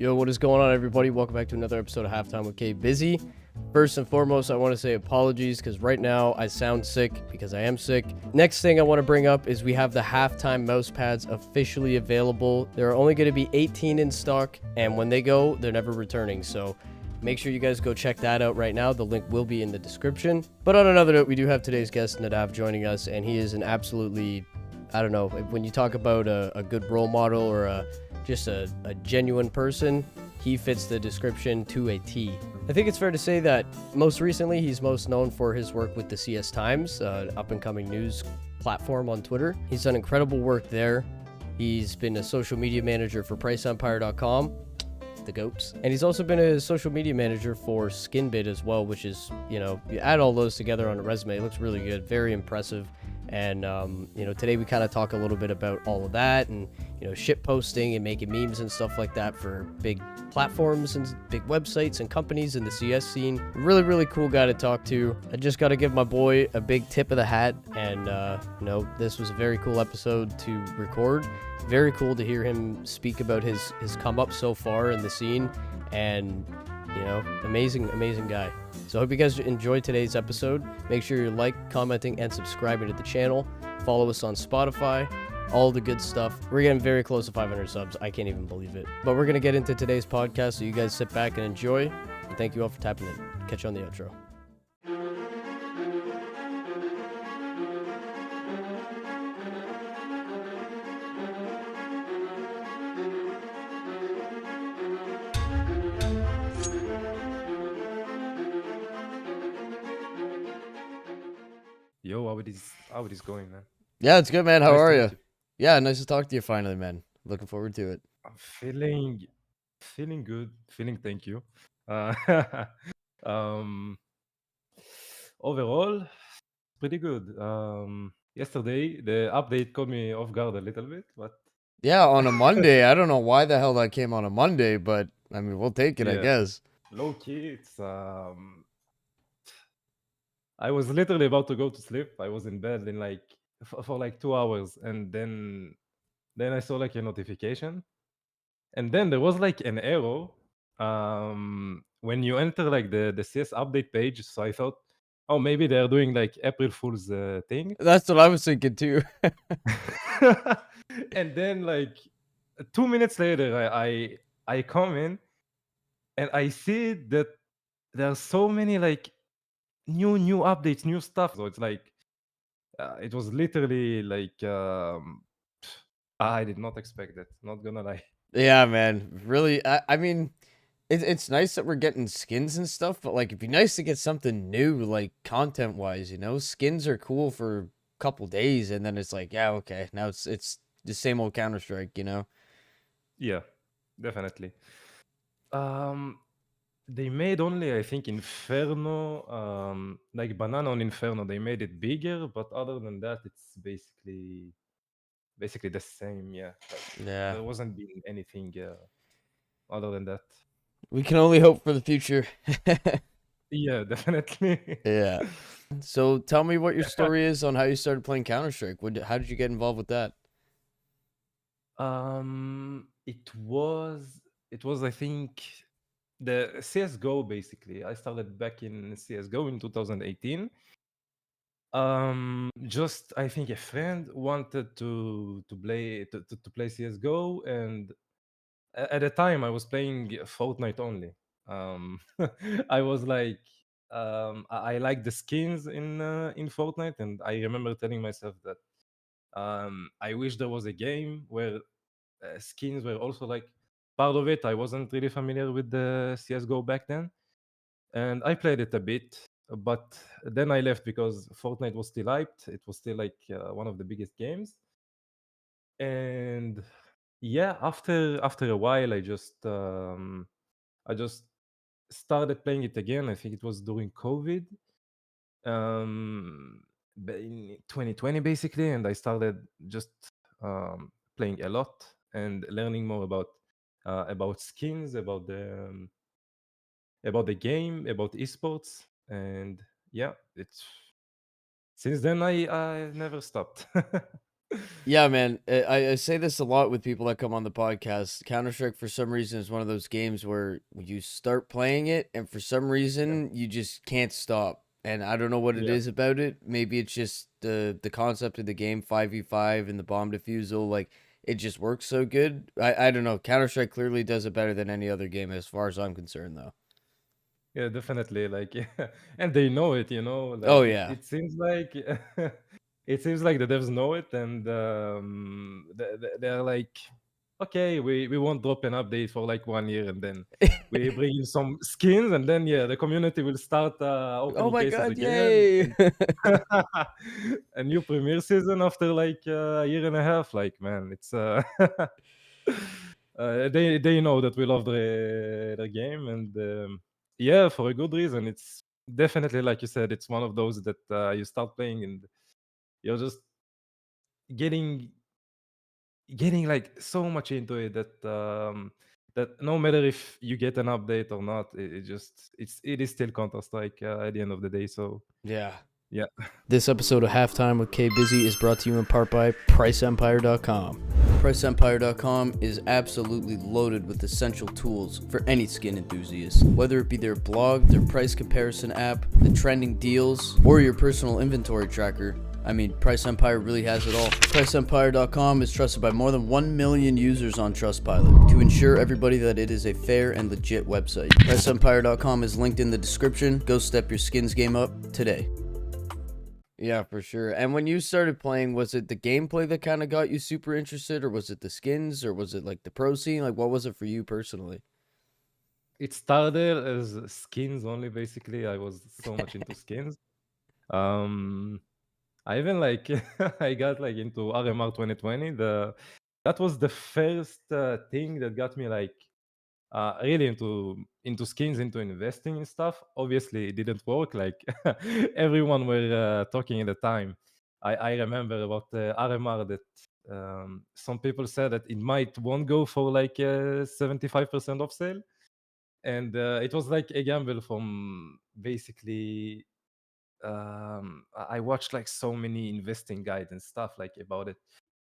Yo, what is going on, everybody? Welcome back to another episode of Halftime with Bizzy. First and foremost, I want to say apologies because right now I sound sick because I am sick. Next thing I want to bring up is we have the halftime mouse pads officially available. There are only going to be 18 in stock, and when they go, they're never returning. So make sure you guys go check that out right now. The link will be in the description. But on another note, we do have today's guest, Nadav, joining us, and he is an absolutely, I don't know, when you talk about a good role model or just a genuine person, he fits the description to a T. I think it's fair to say that most recently he's most known for his work with the CS Times, up-and-coming news platform on Twitter. He's done incredible work there. He's been a social media manager for PriceEmpire.com, the goats. And he's also been a social media manager for SkinBit as well, which is, you add all those together on a resume, it looks really good, very impressive. And, today we kind of talk a little bit about all of that and, shit posting and making memes and stuff like that for big platforms and big websites and companies in the CS scene. Really, really cool guy to talk to. I just got to give my boy a big tip of the hat. And, this was a very cool episode to record. Very cool to hear him speak about his come up so far in the scene. And, amazing guy. So I hope you guys enjoyed today's episode. Make sure you're commenting, and subscribing to the channel. Follow us on Spotify, all the good stuff. We're getting very close to 500 subs. I can't even believe it. But we're going to get into today's podcast, so you guys sit back and enjoy. And thank you all for tapping in. Catch you on the outro. Yo, how it is going, man? Yeah, it's good, man. How Nice to are meet you? Yeah, nice to talk to you finally, man. Looking forward to it. I'm feeling good. Thank you. Uh, um, overall, pretty good. Yesterday the update caught me off guard a little bit, but Yeah, on a Monday. I don't know why the hell that came on a Monday, but I mean, we'll take it, I yeah, guess. low key, it's I was literally about to go to sleep. I was in bed in like for like 2 hours, and then I saw like a notification. And then there was like an arrow when you enter like the CS update page. So I thought, oh, maybe they're doing like April Fool's thing. That's what I was thinking too. And then like 2 minutes later, I come in and I see that there are so many like new updates, new stuff. So it's like it was literally like I did not expect that. Not gonna lie. Yeah, man. Really, I mean, it's nice that we're getting skins and stuff, but like, it'd be nice to get something new, like content wise. Skins are cool for a couple days, and then it's like, yeah, okay, now it's the same old Counter-Strike. Yeah, definitely. They made only, I think, Inferno, like Banana on Inferno. They made it bigger, but other than that, it's basically the same. Yeah, like, Yeah, there wasn't been anything other than that. we can only hope for the future. Yeah, definitely. Yeah. So tell me what your story is on how you started playing Counter-Strike. How did you get involved with that? It was I think the CS:GO basically. I started back in CS:GO in 2018. Just I think a friend wanted to play CS:GO, and at the time I was playing Fortnite only. I was like, I like the skins in Fortnite, and I remember telling myself that I wish there was a game where skins were also like part of it. I wasn't really familiar with the CS:GO back then, and I played it a bit, but then I left because Fortnite was still hyped. It was still like one of the biggest games, and yeah, after a while, I just started playing it again. I think it was during COVID, in 2020 basically, and I started just playing a lot and learning more about skins, about the game, about esports, and yeah, it's since then I never stopped. Yeah, man. I say this a lot with people that come on the podcast. Counter Strike, for some reason, is one of those games where you start playing it, and for some Yeah, reason, you just can't stop. And I don't know what it yeah, is about it. Maybe it's just the concept of the game, 5v5 and the bomb defusal. Like, it just works so good. I don't know. Counter Strike clearly does it better than any other game, as far as I'm concerned, though. yeah, definitely. Like, yeah, and they know it. Oh Like yeah. it seems like it seems like the devs know it, and they're like, okay, we won't drop an update for like 1 year, and then we bring in some skins, and then yeah, the community will start Oh opening my cases god! again, Yay! and a new premiere season after like a year and a half. Like, man, it's they know that we love the game, and yeah, for a good reason. It's definitely, like you said, it's one of those that you start playing and you're just getting getting like so much into it that that no matter if you get an update or not, it is still Counter Strike at the end of the day. So Yeah. yeah, This episode of Halftime with K Busy is brought to you in part by PriceEmpire.com. PriceEmpire.com is absolutely loaded with essential tools for any skin enthusiast. Whether it be their blog, their price comparison app, the trending deals, or your personal inventory tracker, I mean, Price Empire really has it all. PriceEmpire.com is trusted by more than 1 million users on Trustpilot to ensure everybody that it is a fair and legit website. PriceEmpire.com is linked in the description. Go step your skins game up today. Yeah, for sure. And when you started playing, was it the gameplay that kind of got you super interested, or was it the skins, or was it like the pro scene? Like, what was it for you personally? it started as skins only. Basically, I was so much into skins. Um, I even like I got like into RMR 2020. The That was the first thing that got me like really into skins, into investing in stuff. Obviously, it didn't work. Like everyone were talking at the time. I remember about RMR that some people said that it might won't go for like 75% off sale, and it was like a gamble from basically I watched like so many investing guides and stuff like about it.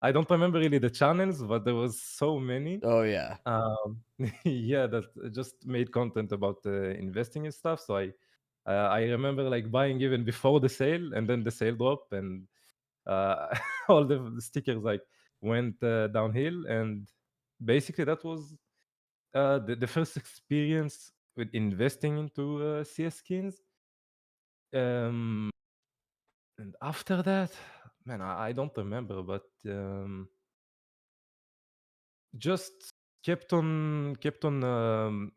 I don't remember really the channels, but there was so many. Oh yeah. Yeah, that just made content about investing and stuff. So I remember like buying even before the sale, and then the sale drop, and uh, all the stickers like went downhill, and basically that was the first experience with investing into CS skins. Um, And after that, man, I don't remember, but just kept on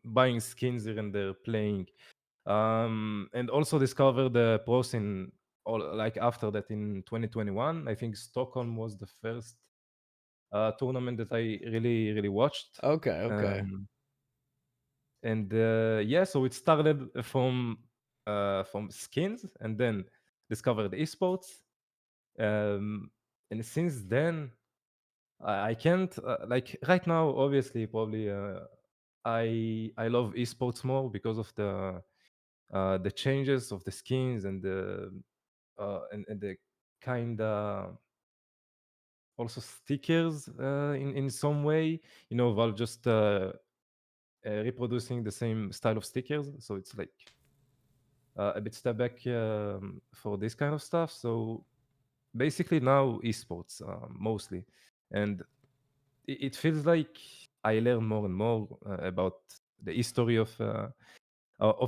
buying skins here and there, playing, and also discovered the pros in all like after that in 2021. I think Stockholm was the first tournament that I really watched, Okay. Okay. um, and yeah, so it started from skins, and then discovered esports, and since then I can't like right now. Obviously, probably I love esports more because of the changes of the skins and and the kind of also stickers in some way. Valve just reproducing the same style of stickers, so it's like a bit step back for this kind of stuff. So basically now esports mostly, and it feels like I learn more and more about the history of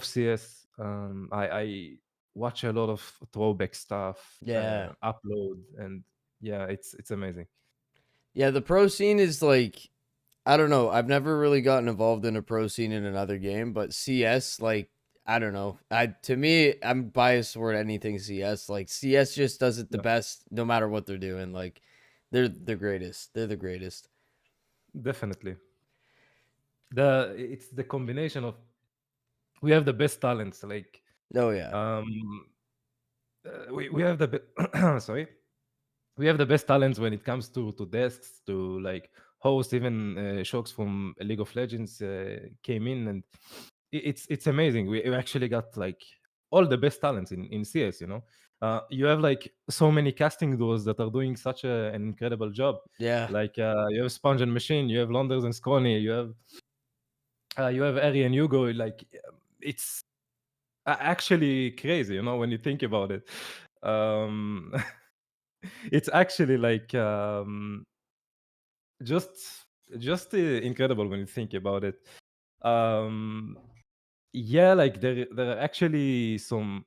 CS. I watch a lot of throwback stuff, Yeah. upload, and yeah, it's amazing. Yeah. The pro scene is like, I don't know. I've never really gotten involved in a pro scene in another game, but CS, like, I don't know. To me, I'm biased toward anything CS. Like, CS just does it the Yeah, best, no matter what they're doing. Like, they're the greatest. They're the greatest. definitely. It's the combination of we have the best talents. Like Oh yeah. um, we have sorry, we have the best talents when it comes to desks, to like host. Even Shocks from League of Legends came in, and it's amazing. We actually got like all the best talents in CS, You have like so many casting duos that are doing such an incredible job. Yeah. Like you have Sponge and Machine, you have Londers and Scrawny, you have Ari and Hugo. Like it's actually crazy, when you think about it. Um, it's actually like just incredible when you think about it. Um, yeah, like there are actually some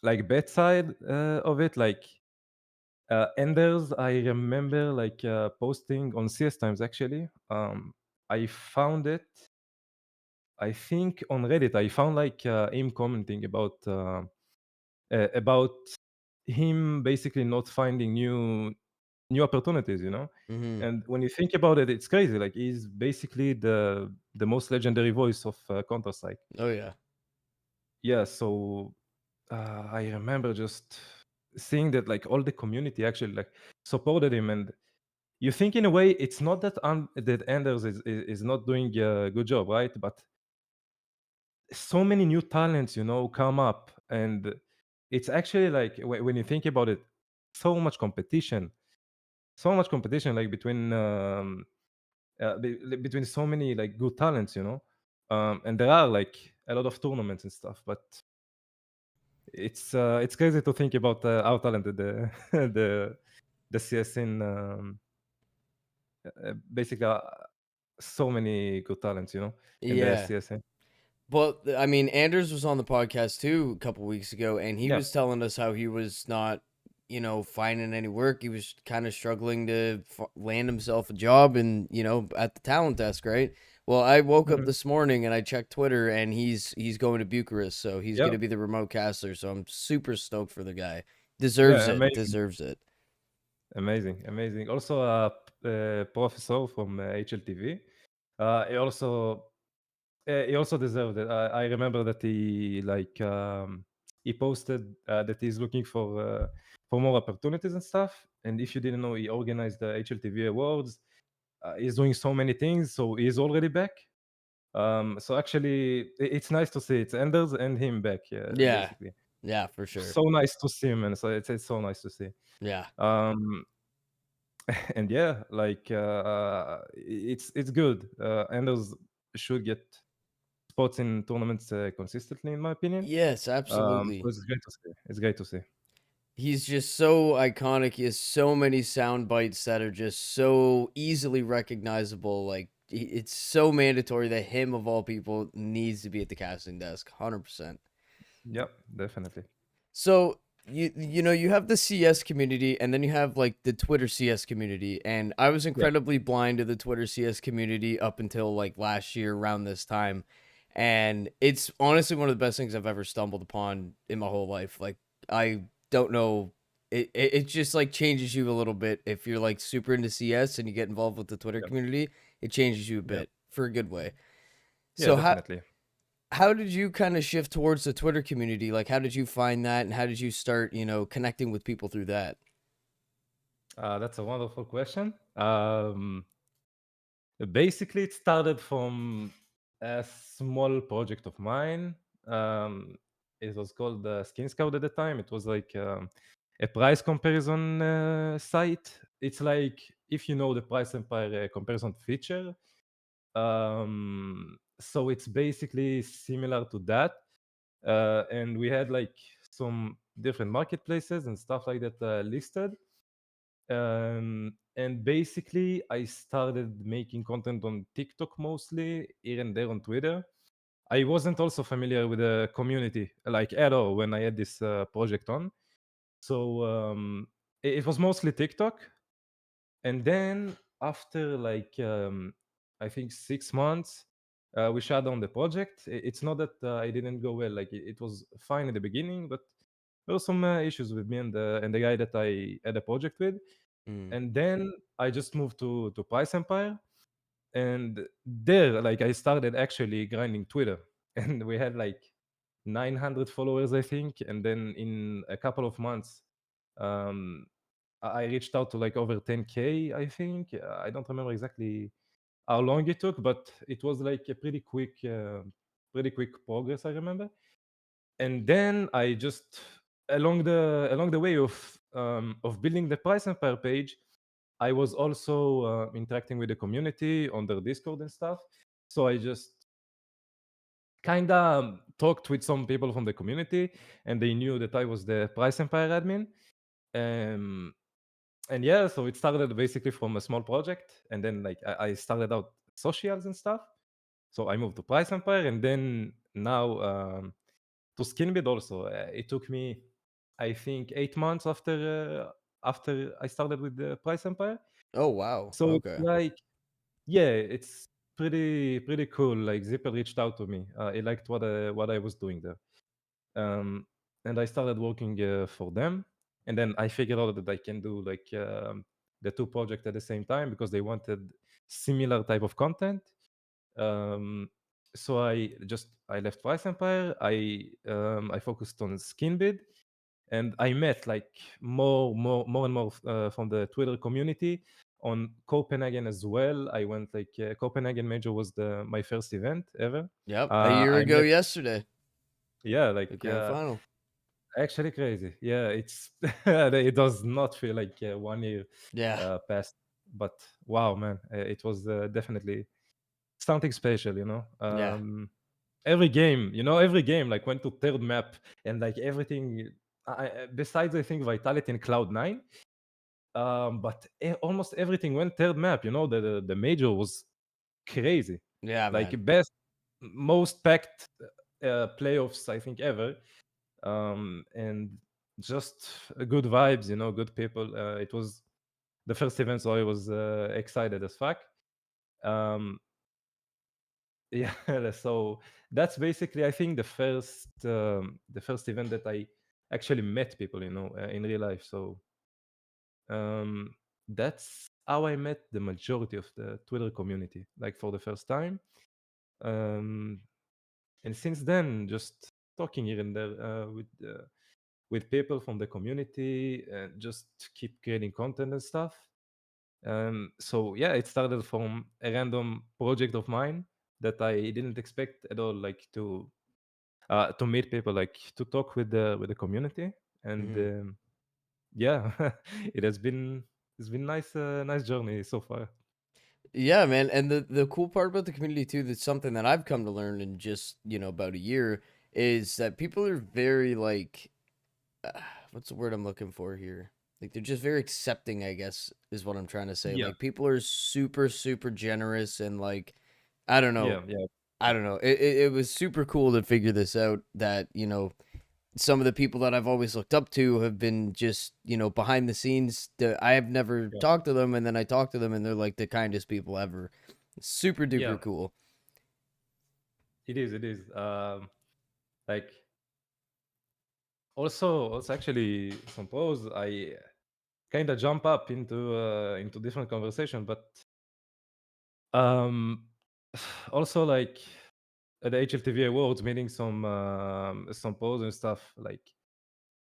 like bad side of it, like Enders. I remember like posting on CS Times actually. I found it. I think on Reddit I found like him commenting about him basically not finding new opportunities, Hmm. and when you think about it, it's crazy. Like he's basically the most legendary voice of Counter Strike. Oh yeah. Yeah, so I remember just seeing that like all the community actually like supported him, and you think in a way it's not that that Anders is not doing a good job, right? But so many new talents, come up, and it's actually like when you think about it, so much competition, so much competition, like between so many like good talents, and there are like a lot of tournaments and stuff, but it's crazy to think about how talented the the CS in basically so many good talents, in the Yeah. CSN. Well, I mean, Anders was on the podcast too a couple weeks ago, and he Yeah. was telling us how he was not, finding any work. He was kind of struggling to land himself a job, and at the talent desk, right? Well, I woke up Mhm. this morning and I checked Twitter, and he's going to Bucharest, so he's Yeah. going to be the remote caster. So I'm super stoked for the guy. Yeah. Deserves it. Amazing. Deserves it. Amazing. Amazing. Also, a professor from HLTV. He also deserved it. I remember that he posted that he's looking for more opportunities and stuff. And if you didn't know, he organized the HLTV awards. He's doing so many things, so he's already back. So actually, it's nice to see it's Anders and him back. Yeah. Basically, Yeah, for sure. so nice to see him, and so it's so nice to see. Yeah. Um, and yeah, like it's good. Anders should get spots in tournaments consistently, in my opinion. Yes, So absolutely. it's great to see. It's great to see. He's just so iconic. He has so many sound bites that are just so easily recognizable. Like it's so mandatory that him of all people needs to be at the casting desk. 100%. Yep, definitely. So you have the CS community and then you have like the Twitter CS community, and I was Yeah, incredibly blind to the Twitter CS community up until like last year around this time, and it's honestly one of the best things I've ever stumbled upon in my whole life. Like I don't know, it just like changes you a little bit if you're like super into CS and you get involved with the Twitter yeah, community. It changes you a yeah, bit for a good way. yeah, So definitely. how did you kind of shift towards the Twitter community? Like, how did you find that, and how did you start, connecting with people through that? That's a wonderful question. Basically, it started from a small project of mine. Um, it was called Skin Scout at the time. It was like a price comparison site. It's like if you know the Price Empire comparison feature. So it's basically similar to that. And we had like some different marketplaces and stuff like that listed. And basically, I started making content on TikTok mostly, here and there on Twitter. I wasn't also familiar with the community like at all when I had this project on. So it was mostly TikTok. And then after like I think 6 months, we shut down the project. It's not that I didn't go well. Like it was fine in the beginning, but there were some issues with me and the guy that I had a project with. Mm. And then I just moved to Price Empire, and there, like, I started actually grinding Twitter, and we had like 900 followers, I think. And then in a couple of months, um, I reached out to like over 10K, I think. I don't remember exactly how long it took, but it was like a pretty quick progress, I remember. And then I just along the way of building the price empire page, I was also interacting with the community on their Discord and stuff. So I just kind of talked with some people from the community, and they knew that I was the price empire admin. Um, and yeah, so it started basically from a small project, and then like I started out socials and stuff. So I moved to price empire, and then now to skinbid also. It took me, I think, 8 months after I started with the price empire. Oh, wow. So it's Okay. like, yeah, it's pretty cool. Like Zipper reached out to me. He liked what I was doing there, um, and I started working for them. And then I figured out that I can do like the two projects at the same time because they wanted similar type of content. Um, so I left Price Empire. I focused on Skinbid, and I met like more and more from the Twitter community on Copenhagen as well. I went like Copenhagen Major was the my first event ever. Yep. A year I ago met, yesterday, yeah, the like grand final. actually crazy. Yeah, it's it does not feel like 1 year Yeah. passed, but wow, man, it was definitely something special, you know. Yeah. Every game like went to third map, and like everything. Besides, I think Vitality and Cloud9, but almost everything went third map. You know, the major was crazy, Yeah, like man. best, most packed playoffs I think ever, and just good vibes. You know, good people. It was the first event, so I was excited as fuck. Um, Yeah, so that's basically, I think, the first event that I actually met people, in real life. So um, that's how I met the majority of the Twitter community, like for the first time. Um, and since then, just talking here and there with people from the community, and just keep creating content and stuff. So yeah, it started from a random project of mine that I didn't expect at all, like to meet people, like to talk with the community, and Mhm. yeah, it has been it's been nice journey so far. Yeah, man. And the cool part about the community too, that's something that I've come to learn in just, about a year, is that people are very like uh, what's the word I'm looking for here? Like they're just very accepting, I guess, is what I'm trying to say. Yeah, Like people are super, super generous and like I don't know. yeah, yeah, I don't know. It was super cool to figure this out that, some of the people that I've always looked up to have been just, behind the scenes. I have never yeah. talked to them, and then I talk to them, and they're like the kindest people ever. Super Yeah, duper cool. it is. Like also actually some pros. I kind of jump up into different conversation, but um, also like at the HLTV Awards, meeting some pros and stuff. Like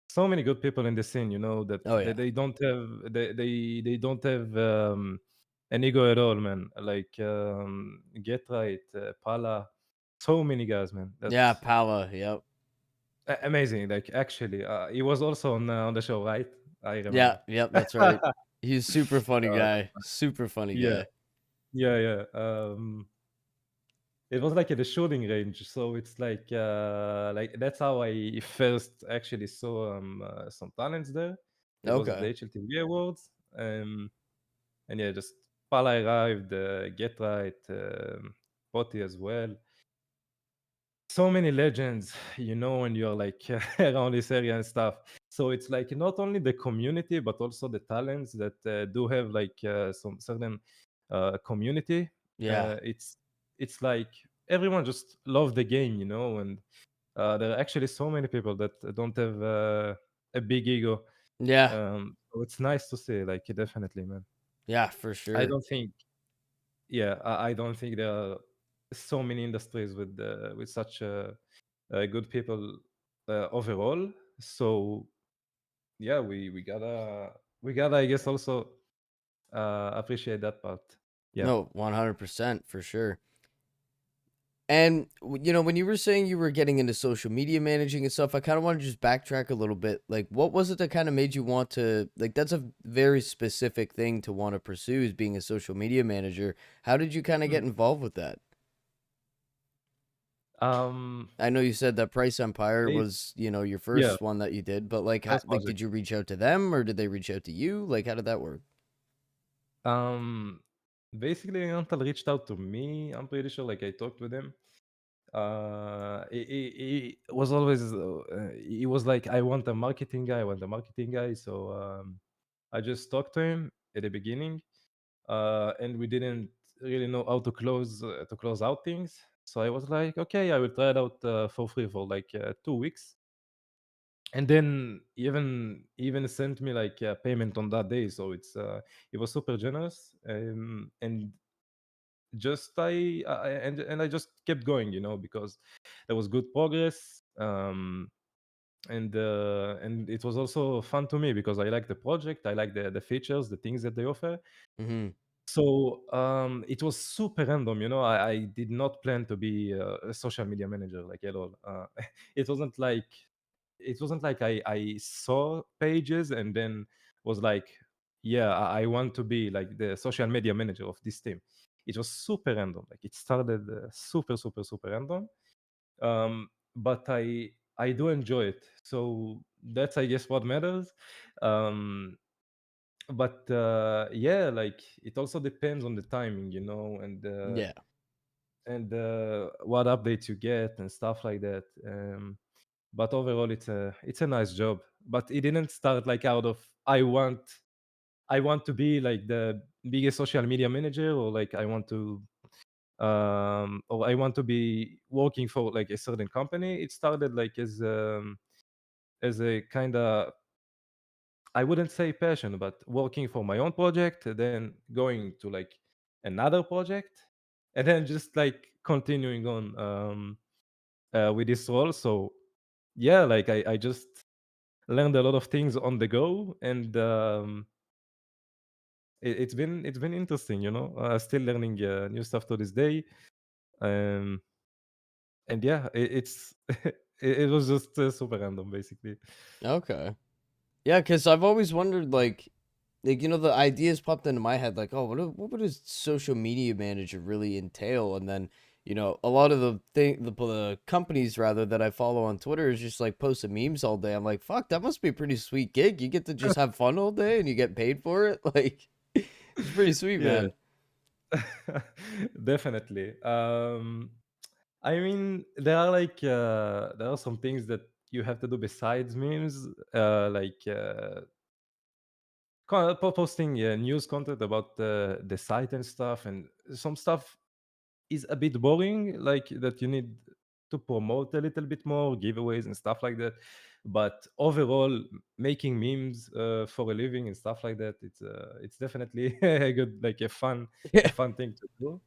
so many good people in the scene, that Oh they, yeah, they don't have they don't have an ego at all, man. Like Get Right, Pala, so many guys, man. yeah, That's Pala. Yep. amazing. Like actually, he was also on the show, right? I Yeah, remember. yep. That's right. He's a super funny Uh, guy. Super funny yeah, guy. yeah. It was like at the shooting range, so it's like that's how I first actually saw some talents there. It was at the Okay. HLTV Awards, and yeah, just Pala arrived, Get Right, Poti as well. So many legends, when you're like around this area and stuff. So it's like not only the community, but also the talents that do have like some certain community. Yeah. It's like everyone just love the game, and there are actually so many people that don't have a big ego. Yeah. So it's nice to see, like definitely, man. Yeah, for I sure. don't think, yeah, I don't think there are so many industries with such good people overall. So yeah, we gotta I guess also appreciate that part. Yeah, No, 100% for sure. And when you were saying you were getting into social media managing and stuff, I kind of want to just backtrack a little bit. Like, what was it that kind of made you want to, like, that's a very specific thing to want to pursue, is being a social media manager. How did you kind of Mm. get involved with that? Um, I know you said that Price Empire it, was, your yeah, first one that you did, but like, first like, project. did you reach out to them or did they reach out to you? Like, how did that work? Um, Basically, Antal reached out to me. I'm pretty sure, like I talked with him. He was always he was like, I want a marketing guy, I want a marketing guy. So I just talked to him at the beginning, and we didn't really know how to close out things. So I was like, okay, I will try it out for free for like 2 weeks, and then even sent me like a payment on that day. So it was super generous, and just I just kept going, because there was good progress. And it was also fun to me because I like the project, I like the features, the things that they offer. Mm-hmm. So it was super random, I did not plan to be a social media manager like at all. It wasn't like I saw pages and then was like, yeah, I want to be like the social media manager of this team. It was super random. Like it started super, super, super random. But I do enjoy it. So that's, I guess, what matters. Um, but yeah, like it also depends on the timing, Yeah. and what updates you get and stuff like that. But overall, it's a nice job. But it didn't start like out of I want to be like the biggest social media manager, or like I want to be working for like a certain company. It started like as a kind of, I wouldn't say passion, but working for my own project, then going to like another project, and then just like continuing on with this role. So yeah, like I just learned a lot of things on the go, and it's been interesting, still learning new stuff to this day. Um, and yeah, it's it was just super random, basically. Okay. Yeah, because I've always wondered, like the ideas popped into my head, like, oh, what would a social media manager really entail? And then, a lot of the companies rather that I follow on Twitter is just like posting memes all day. I'm like, fuck, that must be a pretty sweet gig. You get to just have fun all day and you get paid for it. Like, it's pretty sweet, Yeah, man. definitely. I mean, there are some things that you have to do besides memes, like posting news content about the site and stuff, and some stuff is a bit boring, like that you need to promote a little bit more, giveaways and stuff like that. But overall, making memes for a living and stuff like that, it's definitely a good, like a Yeah. fun thing to do.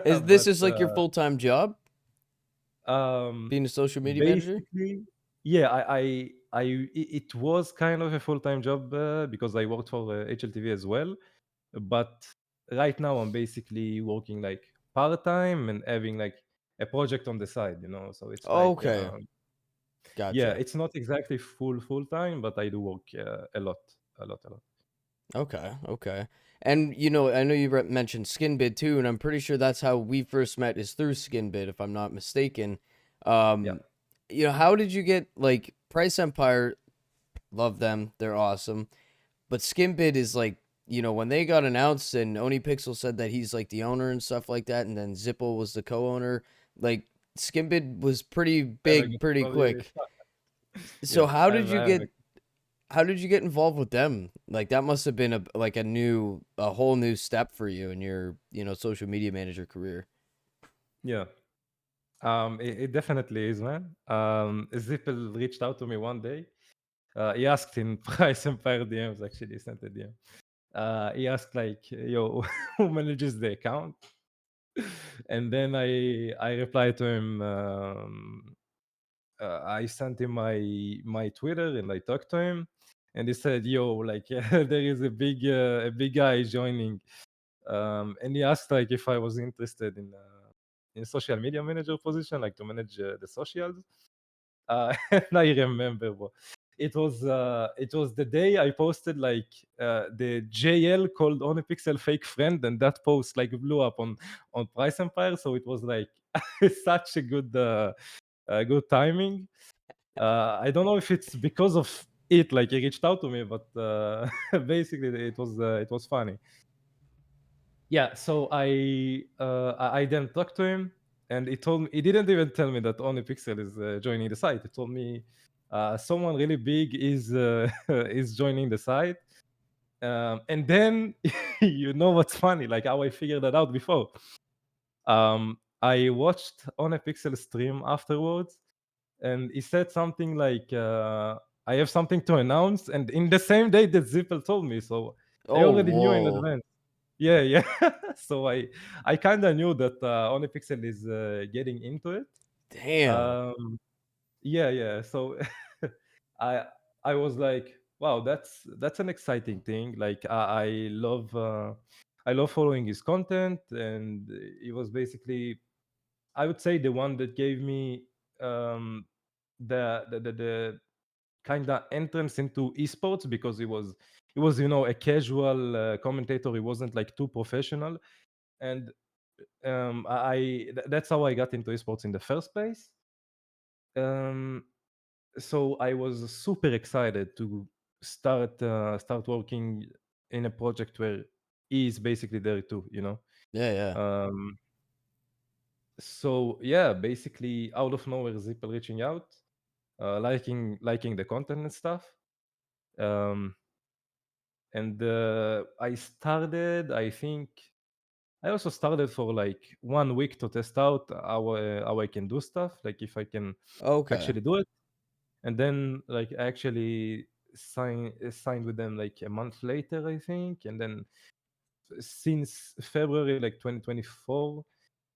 Is this But is like your full-time job, um, being a social media manager? basically, yeah, it was kind of a full-time job because I worked for HLTV as well. But right now I'm basically working like part-time and having like a project on the side, so it's like Okay. yeah, Gotcha. it's not exactly full time, but I do work a lot, a lot. Okay, okay. And I know you mentioned Skinbid too, and I'm pretty sure that's how we first met is through Skinbid, if I'm not mistaken. Yeah, Um, how did you get like Price Empire? Love them, they're awesome. But Skinbid is like, when they got announced and Oni Pixel said that he's like the owner and stuff like that, and then Zipple was the co-owner. Like Skinbid was pretty I have a big, good pretty story. quick. So Yeah, how I did have, you I have get how did you get involved with them? Like that must have been a whole new step for you in your, social media manager career. yeah. It definitely is, man. Zippel reached out to me one day. He asked in Price Empire DMs, actually, he sent a DM. He asked like, "Yo, who manages the account?" And then I replied to him. I sent him my Twitter and I talked to him, and he said, "Yo, like there is a big guy joining," and he asked like if I was interested in social media manager position, like to manage the socials. And I remember, it was the day I posted like the JL called on a pixel fake friend, and that post like blew up on Price Empire. So it was like such a good timing. I don't know if it's because of it, like he reached out to me, but basically it was funny. Yeah, so I then talked to him, and he didn't even tell me that OnlyPixel is joining the site. He told me someone really big is is joining the site, and then you know what's funny? Like how I figured that out before. I watched OnlyPixel stream afterwards, and he said something like, "I have something to announce," and in the same day that Zippel told me, so I Oh, already knew in whoa. advance. Yeah, yeah. So I kind of knew that OnlyPixel is getting into it. Damn. Um, yeah, yeah. So I I was like, wow, that's an exciting thing. Like I love following his content, and he was basically, I would say, the one that gave me um, the kind of entrance into esports, because he was, you know, a casual commentator. He wasn't like too professional, and that's how I got into esports in the first place. Um, so I was super excited to start working in a project where he's basically there too, you know. Yeah, yeah. Um, so yeah, basically out of nowhere, Zippel reaching out, liking the content and stuff. Um, and I started, I think I also started for like 1 week to test out how I can do stuff, like if I can Okay. actually do it. And then like I actually signed with them like a month later, I think. And then since February like 2024,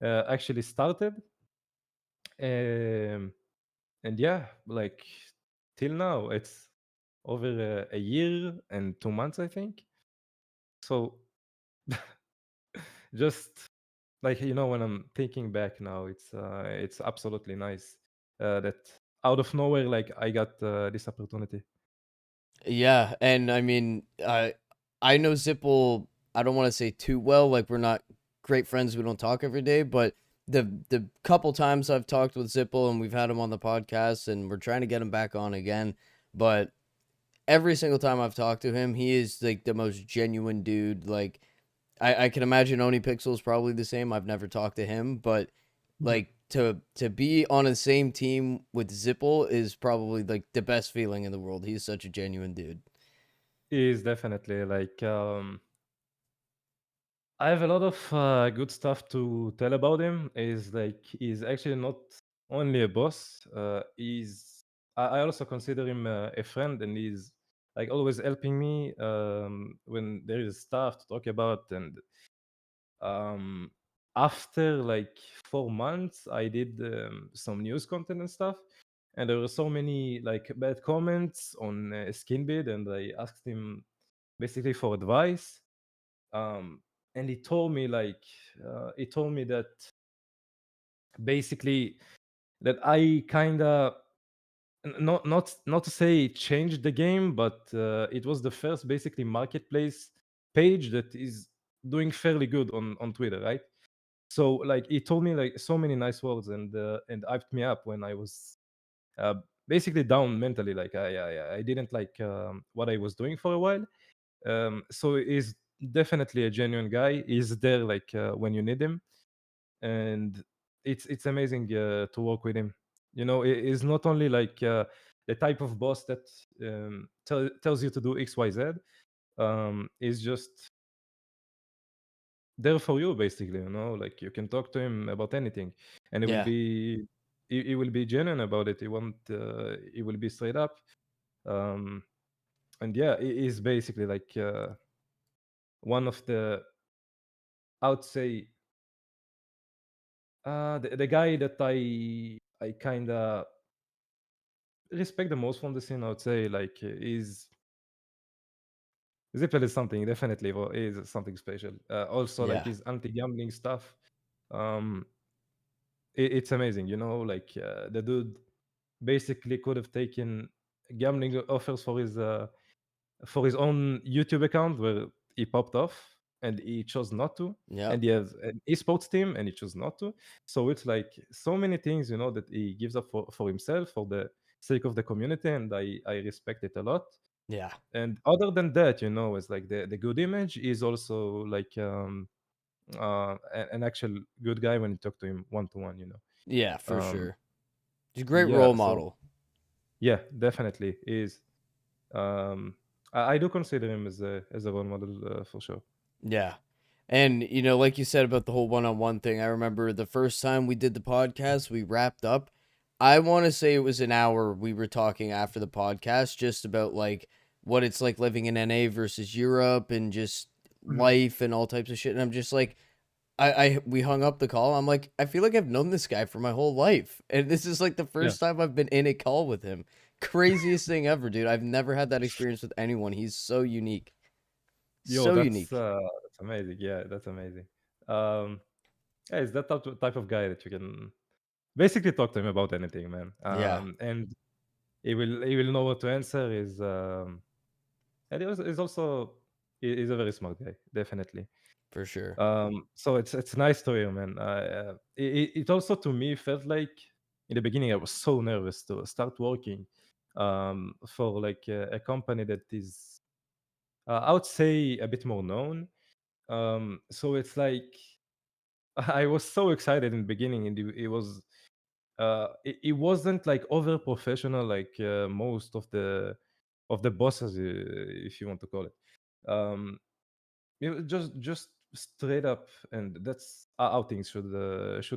actually started. Um, and yeah, like till now, it's over a year and 2 months, I think. So just like, you know, when I'm thinking back now, it's absolutely nice that out of nowhere, like I got this opportunity. Yeah, and I mean, I know Zipple. I don't want to say too well. Like we're not great friends. We don't talk every day, but the couple times I've talked with Zipple and we've had him on the podcast, and we're trying to get him back on again. But every single time I've talked to him, he is like the most genuine dude. Like I can imagine Oni Pixel is probably the same. I've never talked to him, but Mhm. like to be on the same team with Zipple is probably like the best feeling in the world. He's such a genuine dude. Is definitely like I have a lot of good stuff to tell about him. Is like he's actually not only a boss. I also consider him a friend, and he's like always helping me when there is stuff to talk about. And um, after like 4 months, I did some news content and stuff, and there were so many like bad comments on Skinbid, and I asked him basically for advice. um, and he told me that basically that I kind of, not to say it changed the game, but it was the first basically marketplace page that is doing fairly good on Twitter, right? So like he told me like so many nice words, and hyped me up when I was uh, basically down mentally. Like I didn't like what I was doing for a while. So he's definitely a genuine guy. He's there like when you need him, and it's amazing to work with him. You know, he's not only like the type of boss that tells you to do X, Y, Z. He's just there for you, basically. You know, like you can talk to him about anything, and Yeah. he will be genuine about it. He will be straight up. Um, and yeah, he is basically like one of the, I would say, the guy that I kind of respect the most from the scene. I would say like is Zippel is something, definitely is something special. Also like Yeah. his anti-gambling stuff. Um, it's amazing. Like the dude basically could have taken gambling offers for his own YouTube account where he popped off and he chose not to. Yep. And he has an esports team and he chose not to. So it's like so many things, that he gives up for himself for the sake of the community, and I respect it a lot. Yeah. And other than that, it's like the good image is also like an actual good guy when you talk to him one to one. Yeah, for Um, sure. He's a great role yeah, so model. yeah, definitely is. Um, I do consider him as a role model for sure. Yeah. And, like you said about the whole one on one thing, I remember the first time we did the podcast, we wrapped up. I want to say it was an hour we were talking after the podcast just about like what it's like living in NA versus Europe and just Mhm. life and all types of shit. And I'm just like, we hung up the call. I'm like, I feel like I've known this guy for my whole life. And this is like the Yeah. first time I've been in a call with him. Craziest thing ever, dude. I've never had that experience with anyone. He's so unique. Yo, So unique. that's amazing. Yeah, that's amazing. Um, yeah, it's that type of guy that you can basically talk to him about anything, man. Yeah, And he will know what to answer. And he's a very smart guy, definitely. for sure. So it's nice to hear, man. It also to me felt like in the beginning I was so nervous to start working for like a company that is I would say a bit more known. So it's like I was so excited in the beginning, and it wasn't like over professional like most of the bosses, if you want to call it. Um, it was just straight up, and that's how things should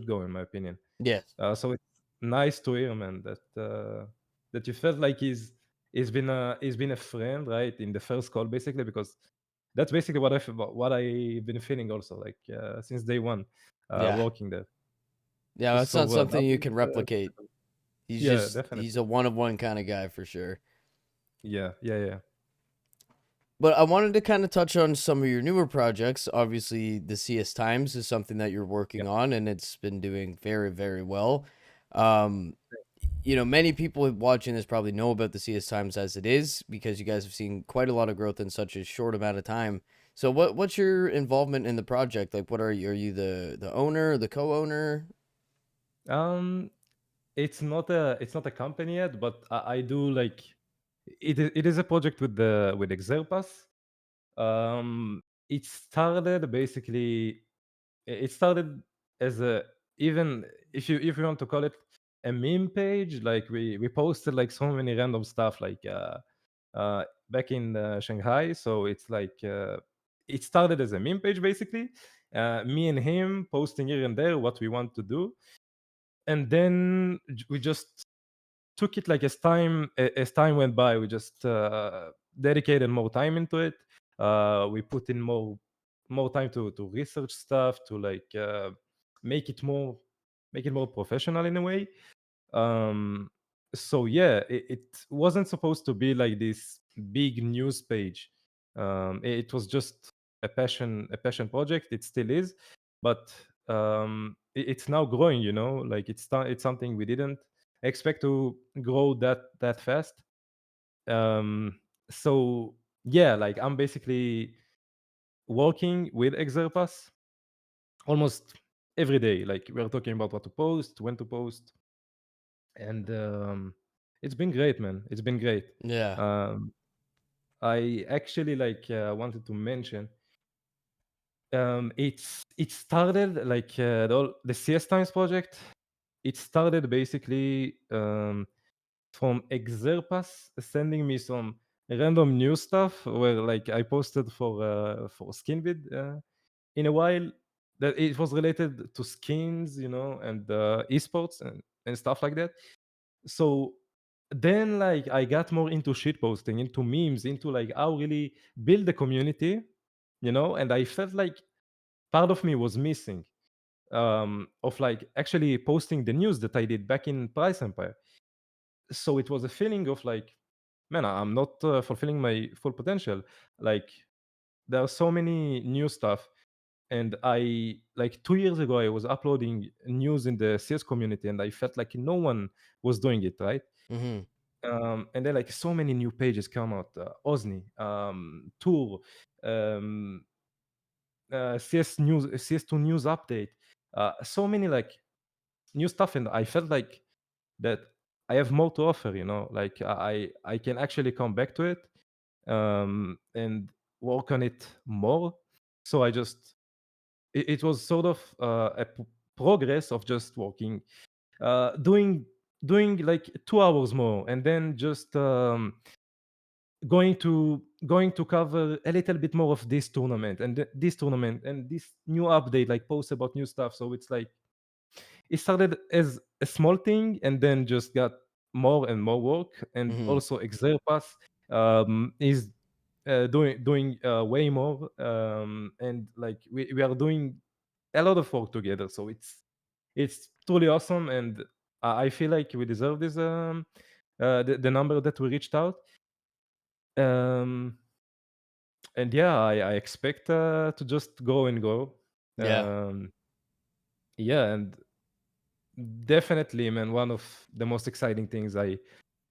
go, in my opinion. Yes. So it's nice to hear, man, that you felt like he's been a friend, right, in the first call, basically, because that's basically what I've been feeling also, like since day one, Yeah. working there. Yeah, that's not So something you nothing can but, replicate. yeah, He's definitely, a one of one kind of guy for sure. yeah, yeah, yeah, But I wanted to kind of touch on some of your newer projects. Obviously, the CS Times is something that you're yeah. working on, and it's been doing very, very well. Um, many people watching this probably know about the CS Times as it is because you guys have seen quite a lot of growth in such a short amount of time. So, what's your involvement in the project? Like, what are you? Are you the owner, the co-owner? Um, it's not a company yet, but I do like it is a project with Exerpas. It started basically. It started as a, even if you want to call it a meme page. Like we posted like so many random stuff like back in Shanghai. So it's like it started as a meme page basically. Me and him posting here and there what we want to do, and then we just took it like as time went by. We just dedicated more time into it. We put in more time to research stuff, to like make it more make it more professional in a way. um so yeah, it wasn't supposed to be like this big news page. It was just a passion project. It still is, but it's now growing, like it's something we didn't expect to grow that fast. So yeah, like I'm basically working with Exerpas almost every day. Like we're talking about what to post, when to post, and it's been great, man. It's been great. Yeah. um I actually like wanted to mention, it started like the CS Times project. It started basically from Exerpas sending me some random news stuff where like I posted for Skinvid in a while, that it was related to skins, and esports and stuff like that. So then like I got more into shit posting, into memes, into like how really build the community, and I felt like part of me was missing, of like actually posting the news that I did back in Price Empire. So it was a feeling of like, man, I'm not fulfilling my full potential. Like there are so many new stuff, And I, like 2 years ago, I was uploading news in the CS community, and I felt like no one was doing it, right? Mm-hmm. And then like so many new pages come out, Osni, Tour, um, CS News, CS2 News Update, so many like new stuff, and I felt like that I have more to offer. Like I can actually come back to it, and work on it more. So I just it was sort of progress of just working, doing like 2 hours more, and then just going to cover a little bit more of this tournament and this tournament and this new update, like post about new stuff. So it's like it started as a small thing and then just got more and more work. And Mm-hmm. also Exerpass is doing way more, and like we are doing a lot of work together. So it's truly awesome, and I feel like we deserve this, the number that we reached out. um and yeah, I expect to just go and go. Yeah. Yeah, and definitely, man, one of the most exciting things I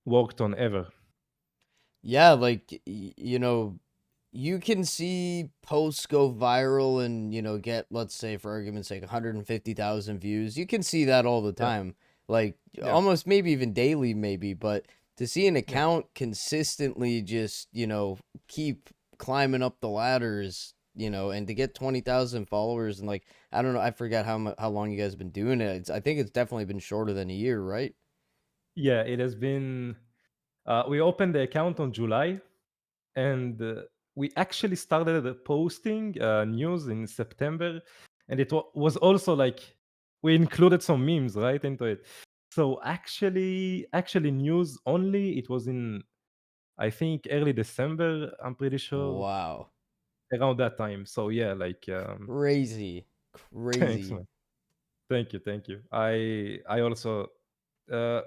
worked on ever. Yeah, like you can see posts go viral and get, let's say for argument's sake, 150,000 views. You can see that all the Yeah, time, like yeah, almost maybe even daily, maybe. But to see an yeah, account consistently just keep climbing up the ladders, and to get 20,000 followers, and like I don't know, I forgot how long you guys have been doing it. I think it's definitely been shorter than a year, right? yeah. It has been. We opened the account on July, and we actually started posting news in September, and it was also like we included some memes right into it. So actually news only, it was in, I think, early December, I'm pretty sure, Wow, around that time. So yeah, like crazy, thanks, crazy. man. Thank you. I also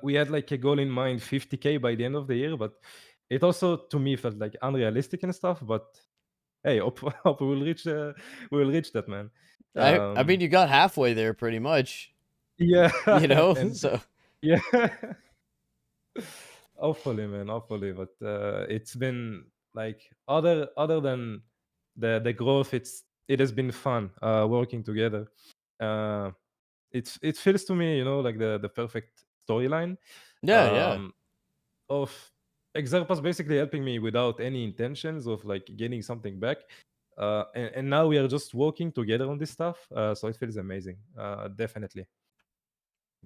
we had like a goal in mind, 50K by the end of the year, but it also to me felt like unrealistic and stuff. But hey, hope, hope we will reach that, man. I mean, Um, you got halfway there pretty much, yeah, and so yeah, hopefully, man, hopefully. But it's been like other than the growth, it has been fun working together. Uh, it feels to me, like the perfect storyline. yeah, yeah. Um, of Exarpas basically helping me without any intentions of like getting something back. And now we are just working together on this stuff. So it feels amazing. Definitely.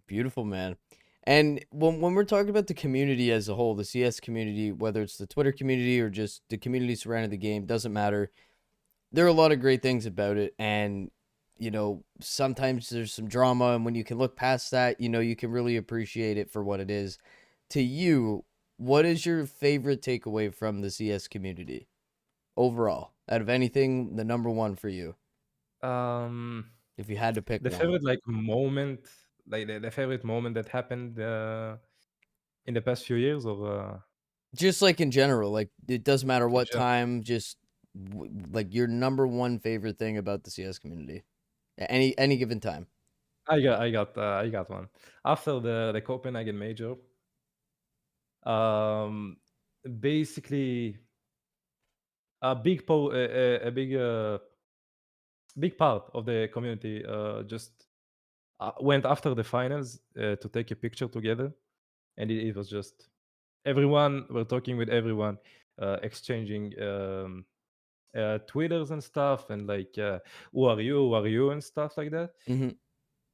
Beautiful, man. And when we're talking about the community as a whole, the CS community, whether it's the Twitter community or just the community surrounding the game, doesn't matter. There are a lot of great things about it, and sometimes there's some drama, and when you can look past that, you can really appreciate it for what it is. To you, what is your favorite takeaway from the CS community overall? Out of anything, the number one for you, Um, if you had to pick the one. favorite like moment, like the favorite moment that happened in the past few years, or Just like in general, like it doesn't matter in what general. time, just like your number one favorite thing about the CS community at any given time. I got one after the Copenhagen major. Um, Basically, a big a big part of the community just went after the finals to take a picture together, and it was just everyone were talking with everyone, exchanging twitters and stuff, and like who are you and stuff like that. Hmm.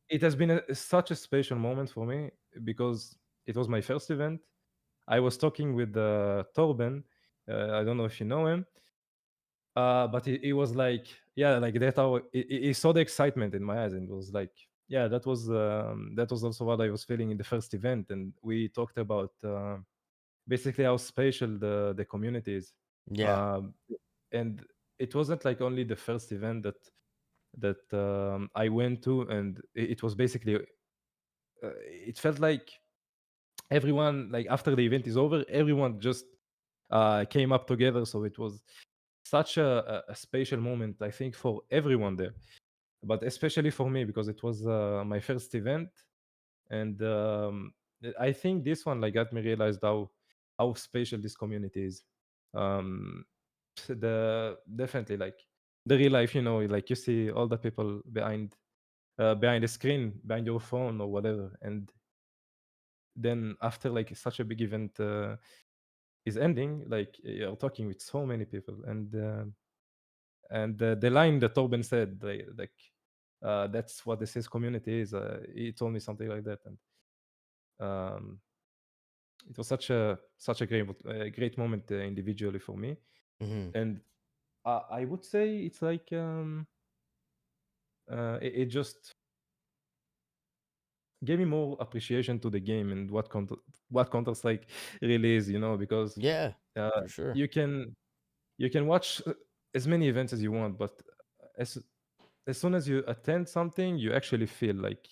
It has been such a special moment for me because it was my first event. I was talking with Torben. I don't know if you know him. But it was like, yeah, like that. How he saw the excitement in my eyes, and it was like, yeah, that was also what I was feeling in the first event. And we talked about basically how special the community is. Yeah, Um, and it wasn't like only the first event that I went to, and it was basically it felt like everyone, like after the event is over, everyone just came up together. So it was such a special moment, I think, for everyone there. but especially for me because it was my first event, and I think this one like got me realized how special this community is. Um, the definitely like the real life, like you see all the people behind the screen, behind your phone or whatever, and then after like such a big event is ending, like you're talking with so many people, and the line that Torben said, like that's what the cis community is. He told me something like that, and um, it was such a great moment individually for me, Hmm. and I would say it's like it just gave me more appreciation to the game and what Counter Strike really is, because Yeah, uh, for sure. you can watch as many events as you want, but as as soon as you attend something, you actually feel like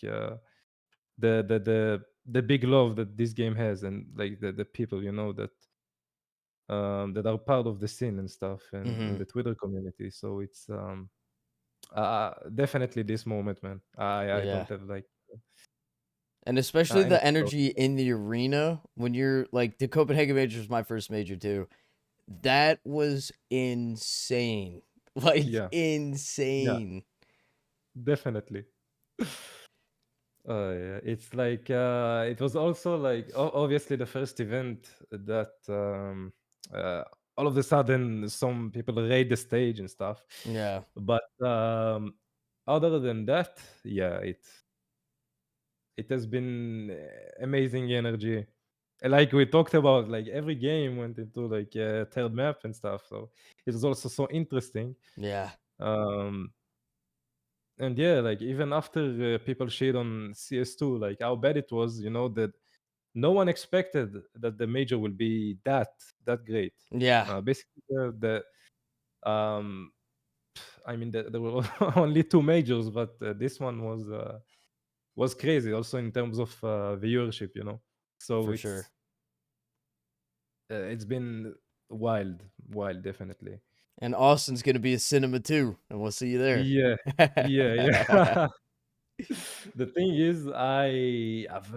the big love that this game has, and like the people that are part of the scene and stuff, and Hmm. the Twitter community. So it's definitely this moment, man. I Yeah. don't have like And especially the anything else. energy in the arena when you're like the Copenhagen major was my first major too. That was insane. Like Yeah, yeah, insane. definitely. Yeah. It's like it was also like obviously the first event that uh, all of a sudden some people raid the stage and stuff. Yeah. But other than that, yeah, it has been amazing energy. Like we talked about, like every game went into like a third map and stuff. So it was also so interesting. Yeah. Um, and yeah, like even after people shade on CS2, like how bad it was, that no one expected that the major will be that great. Yeah. Basically, um, I mean, there were only two majors, but this one was crazy. Also in terms of viewership, So For sure. it's been wild, wild, definitely. And Austin's gonna be a cinema too, and we'll see you there. Yeah, yeah, yeah. The thing is, I have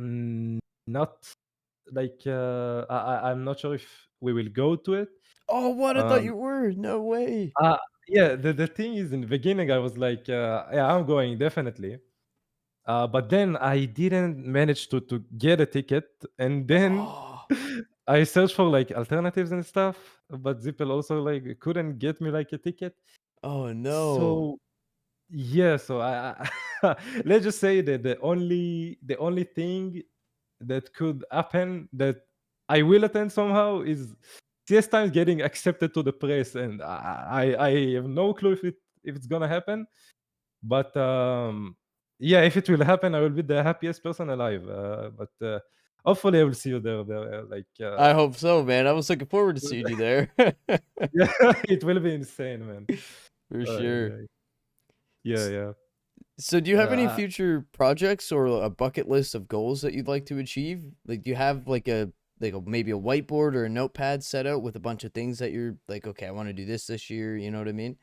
not like I'm not sure if we will go to it. Oh, what? I thought Um, you were. No way. uh, yeah, the thing is, in the beginning, I was like, yeah, I'm going definitely. But then I didn't manage to get a ticket, and then Oh. I searched for like alternatives and stuff, but Zippel also like couldn't get me like a ticket. Oh no. So yeah, so let's just say that the only thing that could happen that I will attend somehow is CS Times getting accepted to the press, and I have no clue if it's gonna happen. But yeah, if it will happen, I will be the happiest person alive. But hopefully, I will see you there, like I hope so, man. I was looking forward to seeing you there. yeah, it will be insane, man. For sure. Yeah, yeah, yeah. So, do you have any Uh, future projects or a bucket list of goals that you'd like to achieve? Like, do you have maybe a whiteboard or a notepad set out with a bunch of things that you're like, okay, I want to do this year. You know what I mean?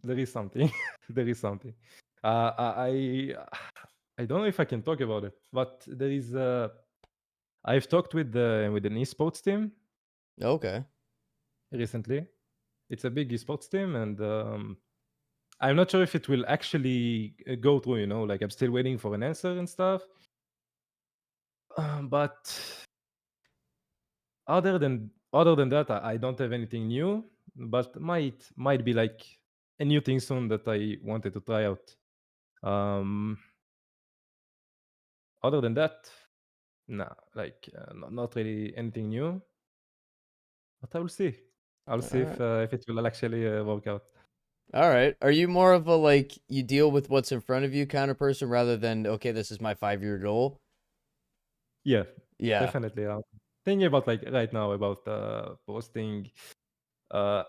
there is something. There is something. I don't know if I can talk about it, but there is. I've talked with an esports team Okay. recently. It's a big esports team, and I'm not sure if it will actually go through. Like I'm still waiting for an answer and stuff. But other than that, I don't have anything new. But might be like a new thing soon that I wanted to try out. Um, Other than that, no, like not really anything new. But I will see. I'll All see if right. if it will actually work out. All right. Are you more of a like you deal with what's in front of you kind of person rather than okay, this is my 5 year goal? Yeah, Yeah. definitely. I'm thinking about like right now about posting uh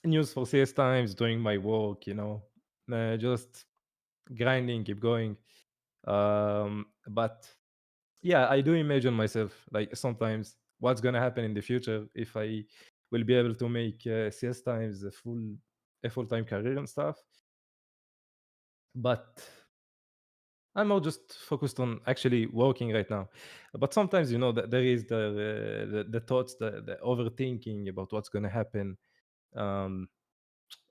news for CS Times, doing my work. Just grinding, keep going. But yeah, I do imagine myself like sometimes what's gonna happen in the future if I will be able to make CS Times a full time career and stuff. but I'm more just focused on actually working right now. But sometimes, there is the thoughts, the overthinking about what's going to happen, um,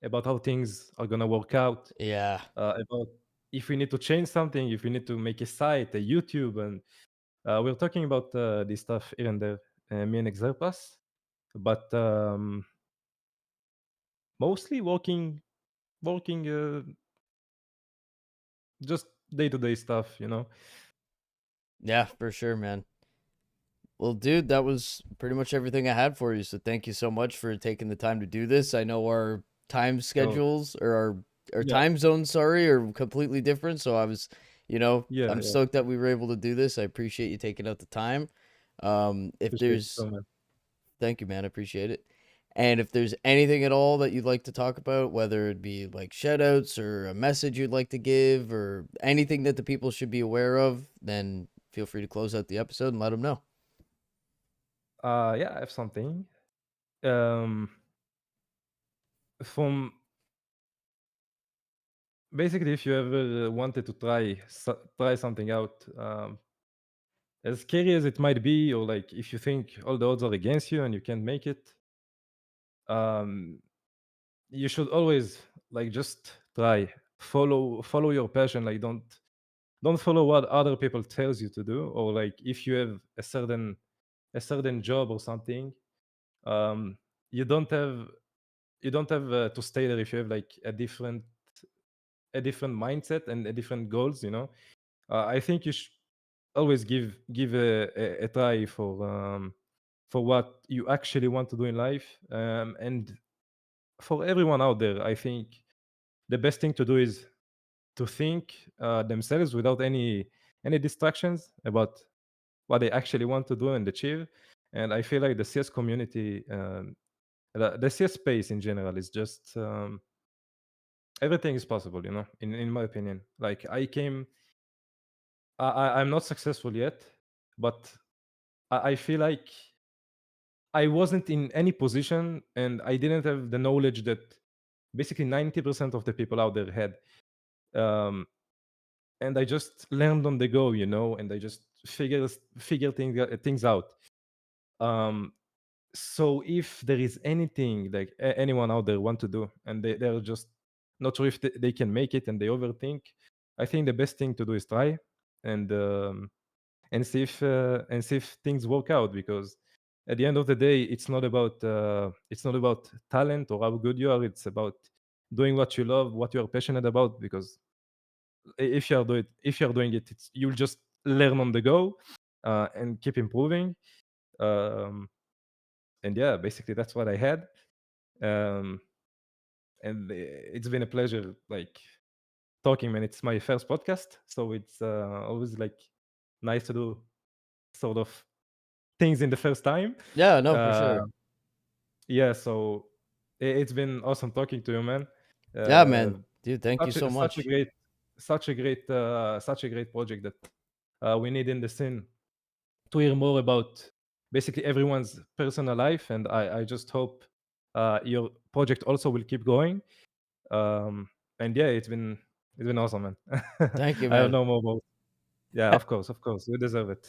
about how things are going to work out, Yeah. about if we need to change something, if we need to make a site, a YouTube, and we're talking about this stuff here and there, me and Exerpas, but mostly working, just day to day stuff. Yeah, for sure, man. Well, dude, that was pretty much everything I had for you. So thank you so much for taking the time to do this. I know our time Oh, schedules or our yeah, time zones, sorry, are completely different. So yeah, I'm yeah. stoked that we were able to do this. I appreciate you taking out the time. If Appreciate it there's so much. Thank you, man. I appreciate it. And if there's anything at all that you'd like to talk about, whether it be like shout outs or a message you'd like to give or anything that the people should be aware of, then feel free to close out the episode and let them know. Yeah, I have something. Um, from basically, if you ever wanted to try something out, as scary as it might be, or like if you think all the odds are against you and you can't make it, um, you should always like just try. Follow your passion. Like don't follow what other people tells you to do, or like if you have a certain job or something, um, you don't have to stay there if you have like a different mindset and a different goals. I think you should always give a try for what you actually want to do in life. And for everyone out there, I think the best thing to do is to think themselves without any distractions about what they actually want to do and achieve. And I feel like the CS community, the CS space in general, is just everything is possible. In my opinion, like I'm not successful yet, but I feel like I wasn't in any position and I didn't have the knowledge that basically 90% of the people out there had. Um, and I just learned on the go, and I just figure things out. Um, so if there is anything like anyone out there want to do and they're just not sure if they can make it and they overthink, I think the best thing to do is try and um, and see if things work out, because at the end of the day it's not about talent or how good you are. It's about doing what you love, what you are passionate about, because if you're doing it, you'll just learn on the go, and keep improving. um, and yeah, basically that's what I had. um, and it's been a pleasure like talking, man. It's my first podcast, so it's always like nice to do sort of things in the first time. Yeah, no, for Uh, sure. yeah, so it's been awesome talking to you, man. Yeah, Uh, man. Dude, thank you such a, so such a much. great, such a great project that we need in the scene to hear more about basically everyone's personal life, and I just hope your project also will keep going. Um, and yeah, it's been awesome, man. Thank you, I have man. no more words. Yeah, of course, you deserve it.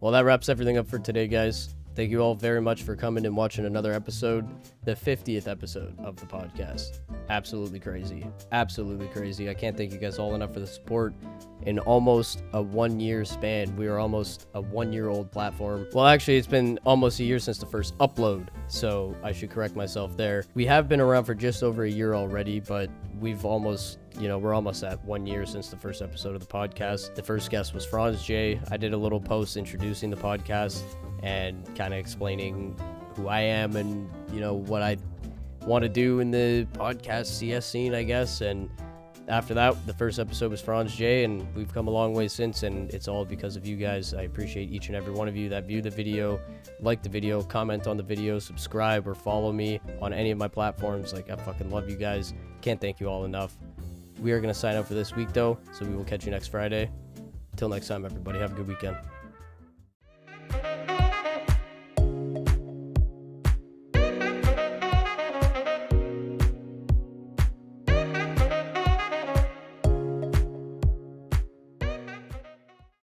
Well, that wraps everything up for today, guys. Thank you all very much for coming and watching another episode, the 50th episode of the podcast. Absolutely crazy. Absolutely crazy. I can't thank you guys all enough for the support. In almost a 1 year span, we are almost a 1 year old platform. Well, actually, it's been almost a year since the first upload, so I should correct myself there. We have been around for just over a year already, but we're almost at 1 year since the first episode of the podcast. The first guest was Franz J. I did a little post introducing the podcast and kind of explaining who I am and, what I want to do in the podcast CS scene, I guess. And after that, the first episode was Franz J, and we've come a long way since, and it's all because of you guys. I appreciate each and every one of you that view the video, like the video, comment on the video, subscribe, or follow me on any of my platforms. Like, I fucking love you guys. Can't thank you all enough. We are going to sign out for this week, though, so we will catch you next Friday. Till next time, everybody. Have a good weekend.